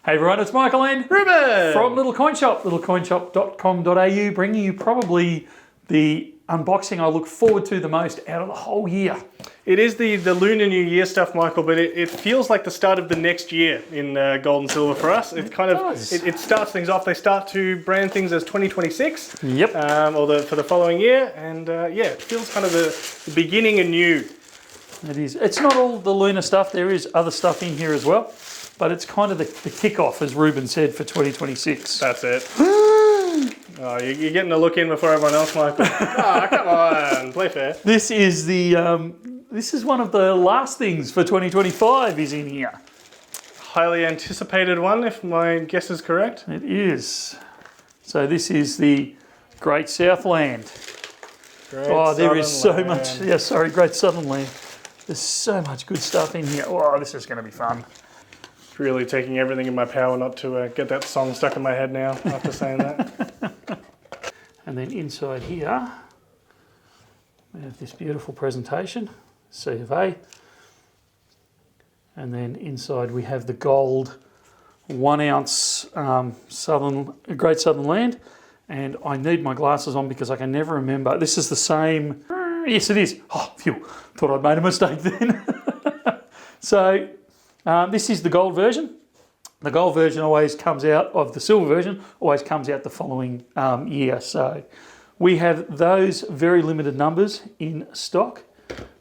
Hey everyone, it's Michael and Ruben from Little Coin Shop, littlecoinshop.com.au, bringing you probably the unboxing I look forward to the most out of the whole year. It is the Lunar New Year stuff, Michael, but it feels like the start of the next year in gold and silver for us. It's kind of it starts things off. They start to brand things as 2026. Yep. For the following year, and yeah, it feels kind of the beginning anew. It is. It's not all the Lunar stuff. There is other stuff in here as well, but it's kind of the kickoff, as Ruben said, for 2026. That's it. Oh, you're getting a look in before everyone else, Michael. Oh, come on, play fair. This is this is one of the last things for 2025 is in here. Highly anticipated one, if my guess is correct. It is. So this is the Great Southland. There is so much. Yeah, sorry, Great Southern Land. There's so much good stuff in here. Oh, this is going to be fun. It's really taking everything in my power not to get that song stuck in my head now after saying that. And then inside here, we have this beautiful presentation, C of A. And then inside we have the gold 1 ounce Great Southern Land. And I need my glasses on because I can never remember. This is the same. Yes, it is. Oh, phew. Thought I'd made a mistake then. So this is the gold version. The gold version always comes out of the silver version, always comes out the following year. So we have those very limited numbers in stock.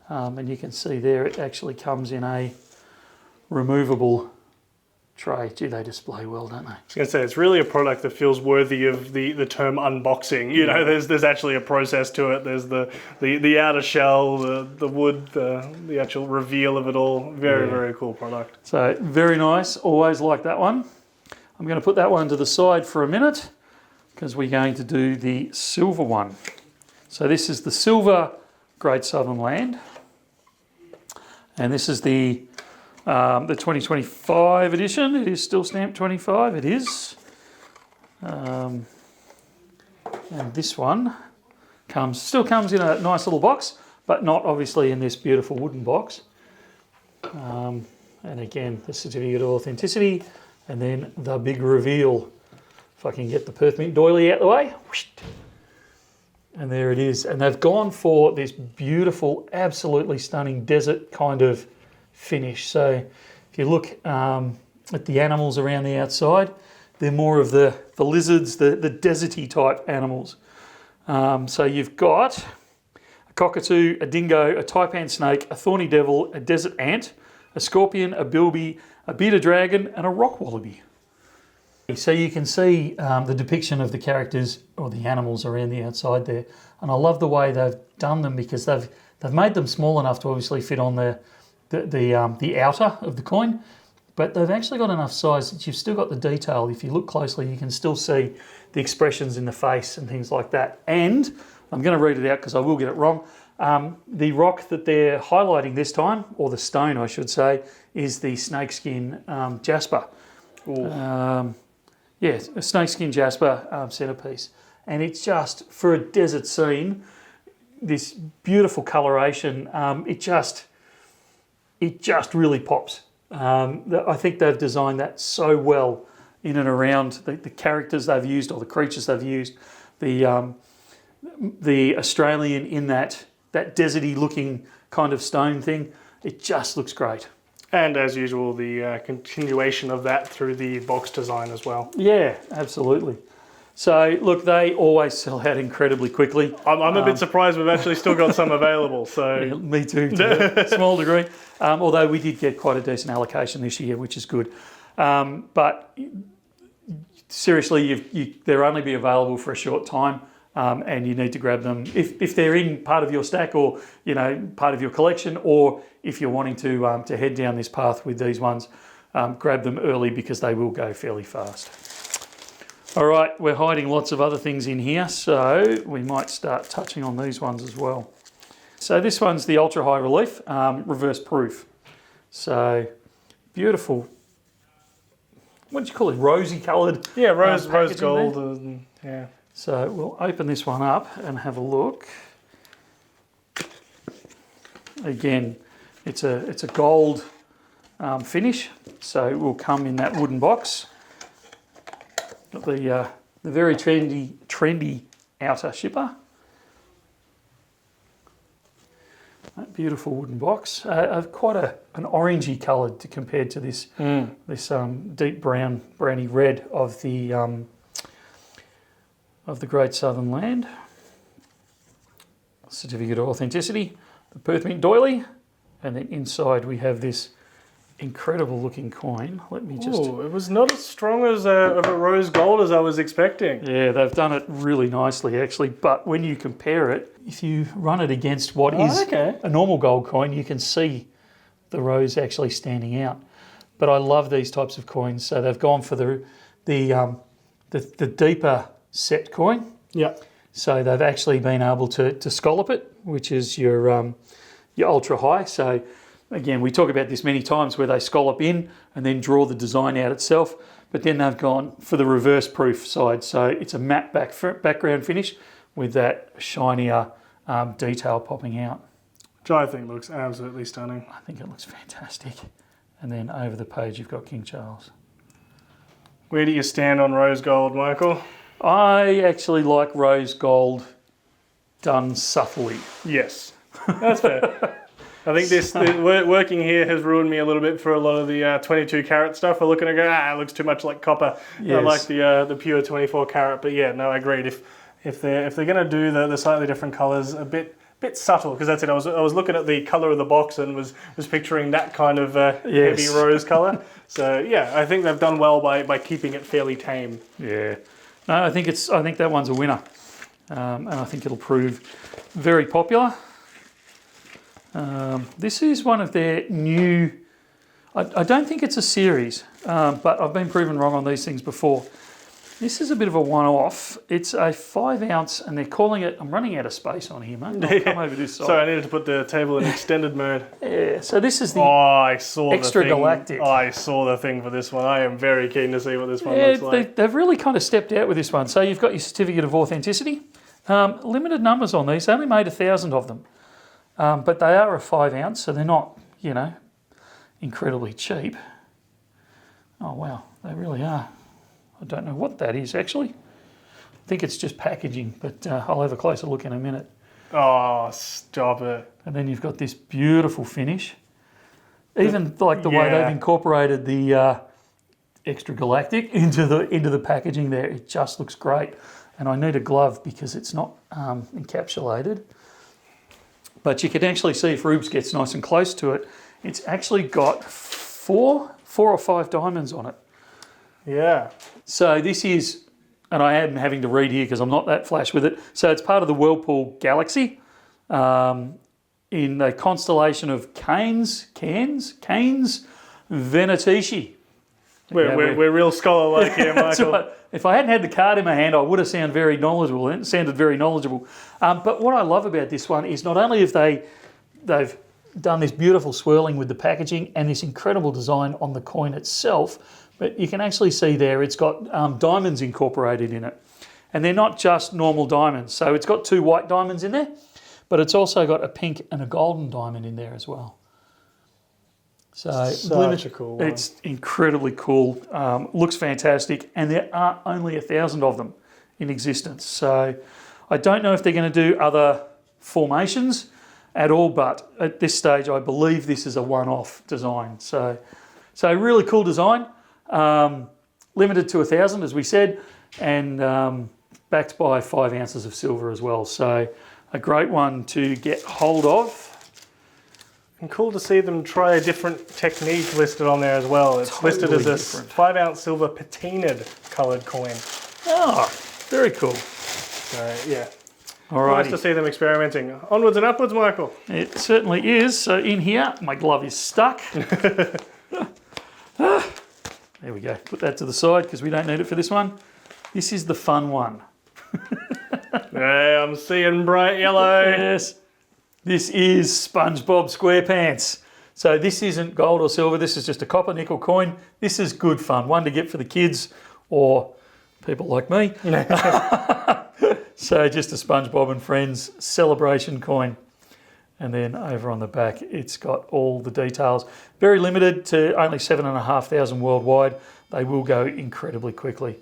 And you can see there it actually comes in a removable tray. Gee, they display well, don't they? I was going to say, it's really a product that feels worthy of the term unboxing. You know, there's actually a process to it. There's the outer shell, the wood, the actual reveal of it all. Very cool product. So very nice. Always like that one. I'm going to put that one to the side for a minute because we're going to do the silver one. So this is the silver Great Southern Land. And this is the 2025 edition. It is still stamped 25, it is. And this one still comes in a nice little box, but not obviously in this beautiful wooden box. And again, the certificate of authenticity, and then the big reveal. If I can get the Perth Mint doily out the way. And there it is. And they've gone for this beautiful, absolutely stunning desert kind of finish. So if you look at the animals around the outside, they're more of the lizards, the deserty type animals. So you've got a cockatoo, a dingo, a taipan snake, a thorny devil, a desert ant, a scorpion, a bilby, a bearded dragon, and a rock wallaby. So you can see the depiction of the characters or the animals around the outside there. And I love the way they've done them because they've made them small enough to obviously fit on the outer of the coin, but they've actually got enough size that you've still got the detail. If you look closely, you can still see the expressions in the face and things like that. And I'm going to read it out because I will get it wrong. The rock that they're highlighting this time, or the stone I should say, is the snakeskin jasper. A snakeskin jasper centerpiece. And it's just, for a desert scene, this beautiful coloration, it just really pops. I think they've designed that so well in and around the characters they've used or the creatures they've used. The Australian in that deserty looking kind of stone thing, it just looks great. And as usual, the continuation of that through the box design as well. Yeah, absolutely. So look, they always sell out incredibly quickly. I'm a bit surprised we've actually still got some available. So yeah, me too, to a small degree. Although we did get quite a decent allocation this year, which is good. But seriously, they'll only be available for a short time, and you need to grab them if they're in part of your stack or part of your collection, or if you're wanting to head down this path with these ones, grab them early because they will go fairly fast. All right, we're hiding lots of other things in here, so we might start touching on these ones as well. So this one's the ultra high relief, reverse proof. So beautiful. What did you call it? Rosy coloured. Yeah, rose gold. Yeah. So we'll open this one up and have a look. Again, it's a gold finish, so it will come in that wooden box. Got the very trendy outer shipper. That beautiful wooden box. Quite an orangey colour compared to this deep browny red of the Great Southern Land. Certificate of authenticity, the Perth Mint doily, and then inside we have this incredible looking coin. Let me just... Oh, it was not as strong as of a rose gold as I was expecting. Yeah, they've done it really nicely actually, but when you compare it, if you run it against what is a normal gold coin, you can see the rose actually standing out. But I love these types of coins, so they've gone for the deeper set coin. Yeah. So they've actually been able to scallop it, which is your ultra high. So again, we talk about this many times where they scallop in and then draw the design out itself, but then they've gone for the reverse proof side. So it's a matte background finish with that shinier detail popping out. Which I think looks absolutely stunning. I think it looks fantastic. And then over the page, you've got King Charles. Where do you stand on rose gold, Michael? I actually like rose gold done subtly. Yes, that's fair. I think this working here has ruined me a little bit for a lot of the 22 carat stuff. We're looking to go, it looks too much like copper. Yes. I like the pure 24 carat, but yeah, no, I agreed. If they're going to do the slightly different colours, a bit subtle, because that's it. I was looking at the colour of the box and was picturing that kind of heavy rose colour. So yeah, I think they've done well by keeping it fairly tame. Yeah. No, I think that one's a winner, and I think it'll prove very popular. This is one of their new. I don't think it's a series, but I've been proven wrong on these things before. This is a bit of a one-off. It's a 5 ounce, and they're calling it. I'm running out of space on here, mate. I'll come over this side. Sorry, I needed to put the table in extended mode. Yeah. So this is the I saw Extragalactic. I saw the thing for this one. I am very keen to see what this one looks like. They've really kind of stepped out with this one. So you've got your certificate of authenticity. Limited numbers on these. They only made 1,000 of them, but they are a 5 ounce, so they're not, incredibly cheap. Oh wow, they really are. I don't know what that is actually. I think it's just packaging, but I'll have a closer look in a minute. Oh, stop it. And then you've got this beautiful finish. Even like the way they've incorporated the Extragalactic into the packaging there, it just looks great. And I need a glove because it's not encapsulated. But you can actually see if Rubes gets nice and close to it, it's actually got four or five diamonds on it. Yeah. So this is, and I am having to read here because I'm not that flash with it. So it's part of the Whirlpool Galaxy in the constellation of Canes, Venatici. We're real scholar-like here, Michael. Right. If I hadn't had the card in my hand, I would have sounded very knowledgeable. But what I love about this one is not only have they've done this beautiful swirling with the packaging and this incredible design on the coin itself, but you can actually see there it's got diamonds incorporated in it. And they're not just normal diamonds. So it's got 2 white diamonds in there, but it's also got a pink and a golden diamond in there as well. So such a cool one. It's incredibly cool. Looks fantastic, and there are only 1,000 of them in existence. So I don't know if they're going to do other formations at all, but at this stage, I believe this is a one-off design. So really cool design. Limited to 1,000, as we said, and backed by 5 ounces of silver as well. So a great one to get hold of. And cool to see them try a different technique listed on there as well. It's listed as a 5 ounce silver patinaed coloured coin. Oh, very cool. So, yeah. All right. Nice to see them experimenting. Onwards and upwards, Michael. It certainly is. So in here, my glove is stuck. There we go. Put that to the side because we don't need it for this one. This is the fun one. Hey, I'm seeing bright yellow. Yes. This is SpongeBob SquarePants. So this isn't gold or silver. This is just a copper nickel coin. This is good fun. One to get for the kids or people like me. So just a SpongeBob and Friends celebration coin. And then over on the back, it's got all the details. Very limited to only 7,500 worldwide. They will go incredibly quickly.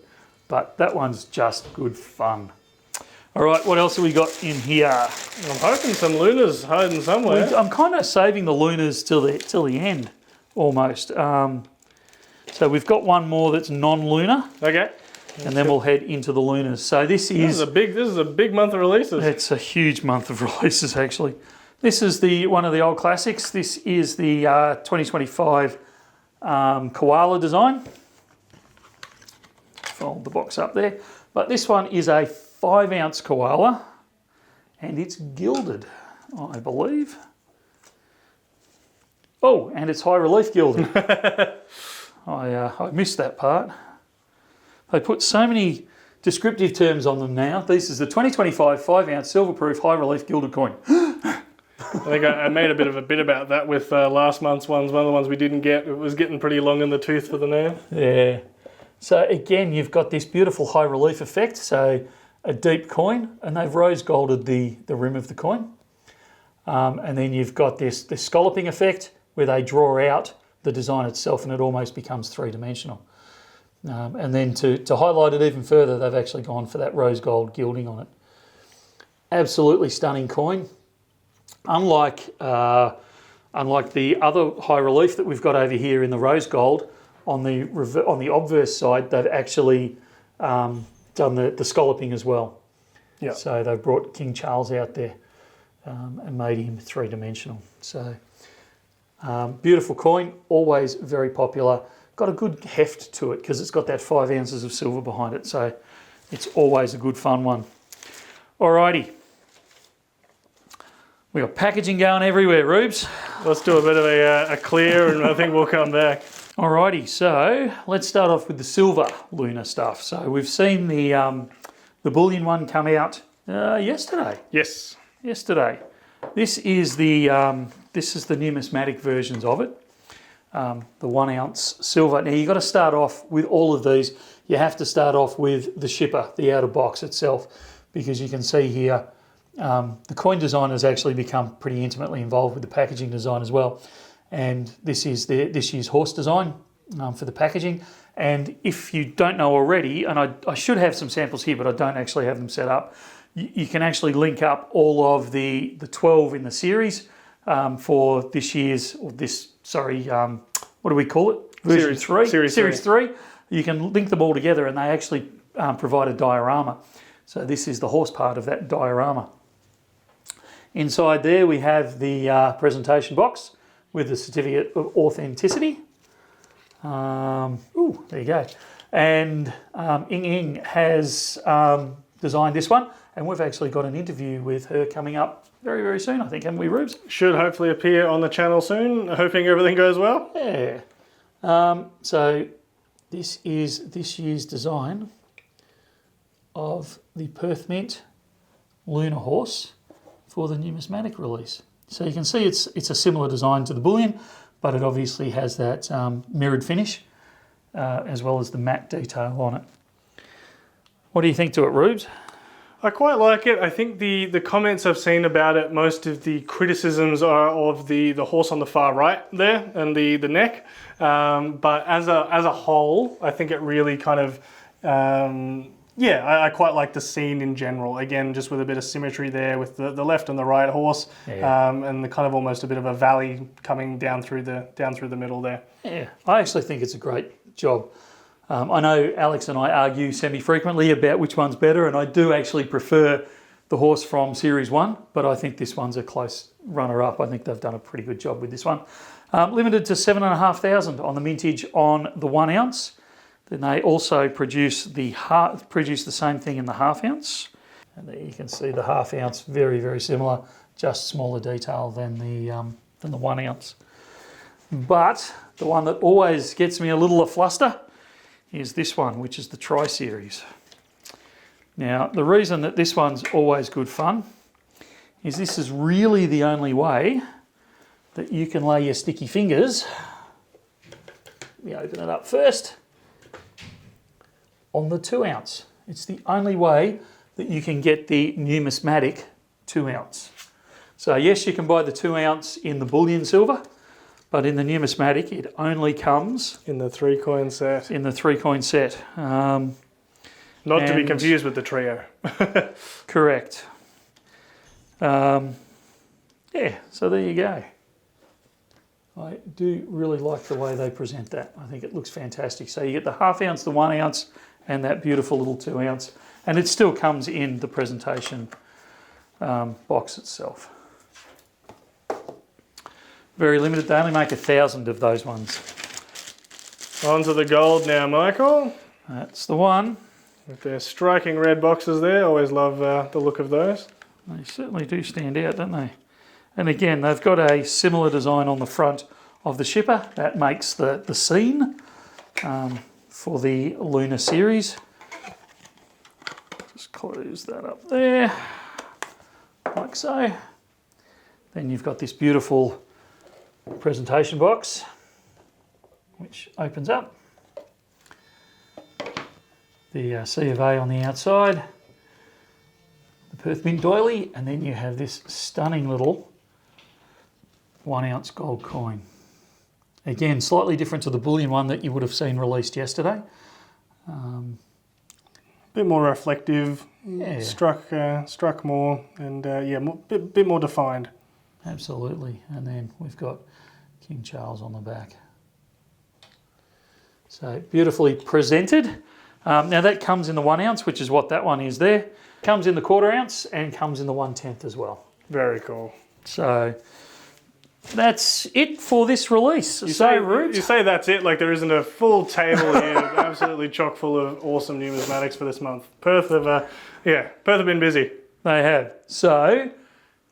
but that one's just good fun. All right, what else have we got in here? I'm hoping some Lunars hiding somewhere. I'm kind of saving the Lunars till the end, almost. So we've got one more that's non-lunar. Okay. And then we'll head into the Lunars. So this is a big month of releases. It's a huge month of releases, actually. This is one of the old classics. This is the 2025 koala design. Fold the box up there. But this one is a 5-ounce koala, and it's gilded, I believe. Oh, and it's high relief gilded. I missed that part. They put so many descriptive terms on them now. This is the 2025 5-ounce silver-proof high relief gilded coin. I think I made a bit of a bit about that with last month's ones. One of the ones we didn't get, it was getting pretty long in the tooth for the name. Yeah. So again, you've got this beautiful high relief effect. So a deep coin, and they've rose golded the rim of the coin. And then you've got this scalloping effect where they draw out the design itself and it almost becomes three-dimensional. And then to highlight it even further, they've actually gone for that rose gold gilding on it. Absolutely stunning coin. Unlike the other high relief that we've got over here in the rose gold, on the obverse side, they've actually done the scalloping as well. Yeah. So they've brought King Charles out there and made him three-dimensional. So beautiful coin, always very popular. Got a good heft to it because it's got that 5 ounces of silver behind it. So it's always a good fun one. Alrighty. We got packaging going everywhere, Rubes. Let's do a bit of a clear and I think we'll come back. Alrighty, so let's start off with the silver lunar stuff. So we've seen the bullion one come out yesterday. Yes. Yesterday. This is the numismatic versions of it. The 1 ounce silver. Now you've got to start off with all of these. You have to start off with the shipper, the outer box itself, because you can see here the coin design has actually become pretty intimately involved with the packaging design as well. And this is this year's horse design for the packaging. And if you don't know already, and I should have some samples here, but I don't actually have them set up, you can actually link up all of the 12 in the series for this year's, or this, sorry, what do we call it? Version 3? Series 3. You can link them all together and they actually provide a diorama. So this is the horse part of that diorama. Inside there we have the presentation box with the certificate of authenticity. There you go. And Ying Ying has designed this one, and we've actually got an interview with her coming up very, very soon, I think, haven't we, Rubes? Should hopefully appear on the channel soon, hoping everything goes well. Yeah. So this is this year's design of the Perth Mint Lunar horse for the numismatic release. So you can see it's a similar design to the bullion, but it obviously has that mirrored finish as well as the matte detail on it. What do you think to it, Rubes? I quite like it. I think the comments I've seen about it, most of the criticisms are of the horse on the far right there and the neck. But as a whole, I think it really kind of, I quite like the scene in general. Again, just with a bit of symmetry there with the left and the right horse, and the kind of almost a bit of a valley coming down through the middle there. Yeah, I actually think it's a great job. I know Alex and I argue semi-frequently about which one's better, and I do actually prefer the horse from Series 1, but I think this one's a close runner-up. I think they've done a pretty good job with this one. Limited to 7,500 on the mintage on the 1 ounce. Then they also produce the same thing in the half ounce. And there you can see the half ounce, very, very similar, just smaller detail than the 1 ounce. But the one that always gets me a little afluster is this one, which is the Tri-Series. Now, the reason that this one's always good fun is this is really the only way that you can lay your sticky fingers, let me open it up first, on the 2 ounce. It's the only way that you can get the numismatic 2 ounce. So yes, you can buy the 2 ounce in the bullion silver, but in the numismatic, it only comes in the 3 coin set. In the 3 coin set. Not to be And- confused with the trio. Correct. Yeah, so there you go. I do really like the way they present that. I think it looks fantastic. So you get the 1/2 ounce, the 1 ounce, and that beautiful little 2 ounce. And it still comes in the presentation box itself. Very limited. They only make 1,000 of those ones. On to the gold now, Michael. That's the one. With their striking red boxes there. Always love the look of those. They certainly do stand out, don't they? And again, they've got a similar design on the front of the shipper. That makes the scene for the Lunar series. Just close that up there, like so. Then you've got this beautiful presentation box, which opens up. The C of A on the outside, the Perth Mint doily, and then you have this stunning little 1 ounce gold coin. Again, slightly different to the bullion one that you would have seen released yesterday. Bit more reflective, Yeah. struck more, and yeah, bit more defined. Absolutely. And then we've got King Charles on the back. So beautifully presented. Now that comes in the 1 ounce, which is what that one is there. Comes in the 1/4 ounce and comes in the 1/10 as well. Very cool. So that's it for this release. You say that's it, like there isn't a full table here, absolutely chock full of awesome numismatics for this month. Perth have been busy. They have. So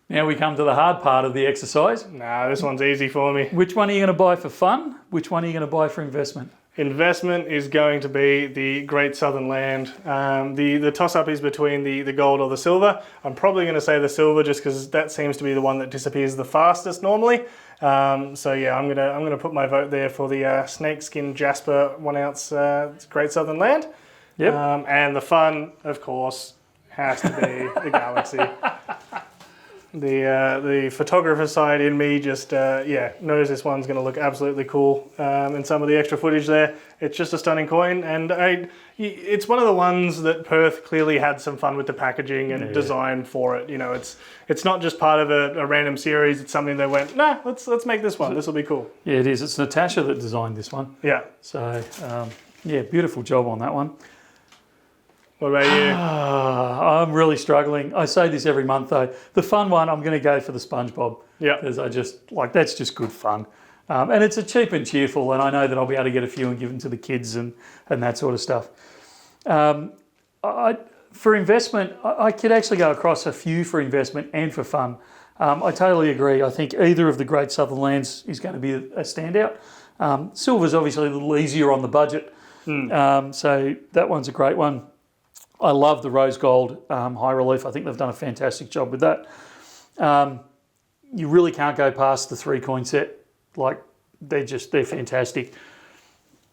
now we come to the hard part of the exercise. Nah, this one's easy for me. Which one are you going to buy for fun? Which one are you going to buy for investment? Investment is going to be the Great Southern Land. The toss-up is between the gold or the silver. I'm probably going to say the silver just because that seems to be the one that disappears the fastest normally. So yeah, I'm gonna put my vote there for the snakeskin Jasper 1 ounce Great Southern Land. Yep. And the fun, of course, has to be the Galaxy. The photographer side in me just knows this one's going to look absolutely cool. And some of the extra footage there, it's just a stunning coin, and it's one of the ones that Perth clearly had some fun with the packaging and design for it. You know, it's not just part of a random series. It's something they went, nah, let's make this one. This will be cool. Yeah, it is. It's Natasha that designed this one. Yeah. So yeah, beautiful job on that one. What about you? I'm really struggling. I say this every month though. The fun one, I'm going to go for the SpongeBob. Yeah. Because I just like that's just good fun, and it's a cheap and cheerful, and I know that I'll be able to get a few and give them to the kids and that sort of stuff. For investment, I could actually go across a few for investment and for fun. I totally agree. I think either of the Great Southern Lands is going to be a standout. Silver's obviously a little easier on the budget, so that one's a great one. I love the rose gold high relief. I think they've done a fantastic job with that. You really can't go past the 3 coin set. Like they're fantastic.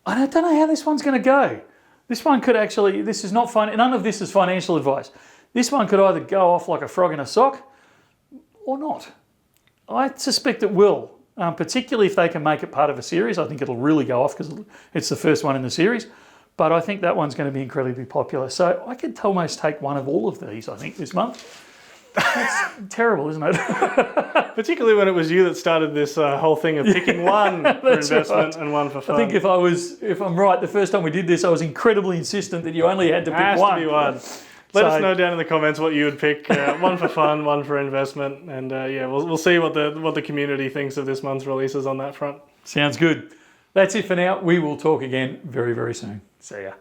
I don't know how this one's going to go. This one could actually, this is not fun. None of this is financial advice. This one could either go off like a frog in a sock or not. I suspect it will, particularly if they can make it part of a series. I think it'll really go off because it's the first one in the series. But I think that one's going to be incredibly popular. So I could almost take one of all of these, I think, this month. That's terrible, isn't it? Particularly when it was you that started this whole thing of picking one for investment and one for fun. I think if I'm right, the first time we did this, I was incredibly insistent that you only had to pick Has one. to be one. Let us know down in the comments what you would pick. One for fun, one for investment, and we'll see what the community thinks of this month's releases on that front. Sounds good. That's it for now. We will talk again very, very soon. See ya.